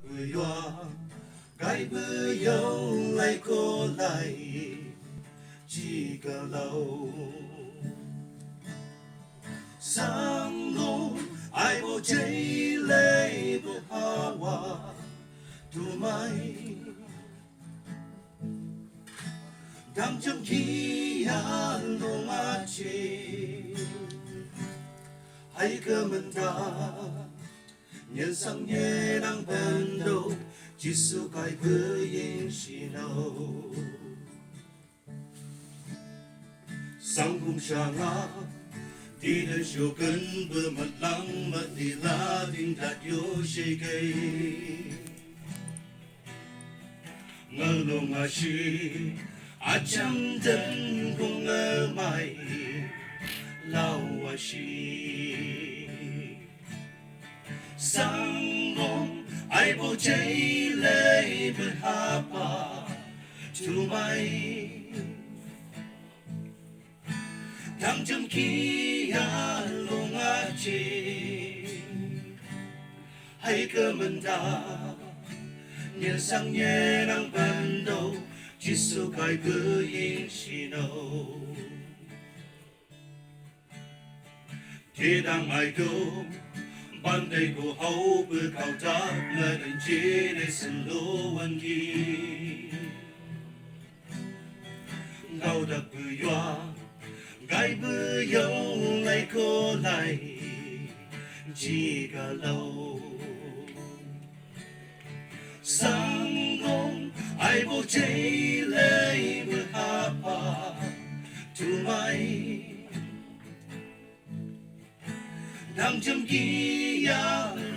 bự hoa cái bự yêu lại cô lại chỉ cả lâu sáng ngô ai bộ cháy lấy bộ hawa tu mai đang trong khi hàn đông á chi hãy cơ mình ta nhân sang nhẹ đang bên đâu chỉ su cái với yên chỉ đâu sang cùng sang á đi đến chỗ cần bờ mặt lăng mặt đi la tin thật yêu say cây ngỡ lòng à chi à chẳng đến cùng ngỡ mãi lao à chi sang ngông ai bộ cháy lấy bờ hà pa tu mai đang trong khi lòng á chi hãy cơ mình ta nhân sang nhẹ đang ban đầu chỉ số cái cứ yên chỉ đâu thế đang ai đâu ban day của hậu bữa cao ta là đừng chỉ để xin lỗi anh đi ngao đặc bự hoa gai bự yêu lại cô lại chỉ cả lâu sang ngông ai bộ cháy lấy bự hà pa tu mai đang trong kia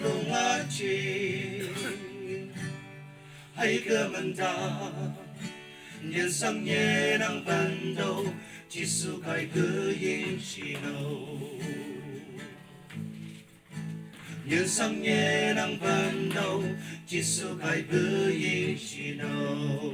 lòng á chi hãy cơ mình ta nhân sang nhẹ đang ban đầu chỉ số cái cứ yên chỉ đâu nhân sang nhẹ đang ban đầu chỉ số cái cứ yên chỉ đâu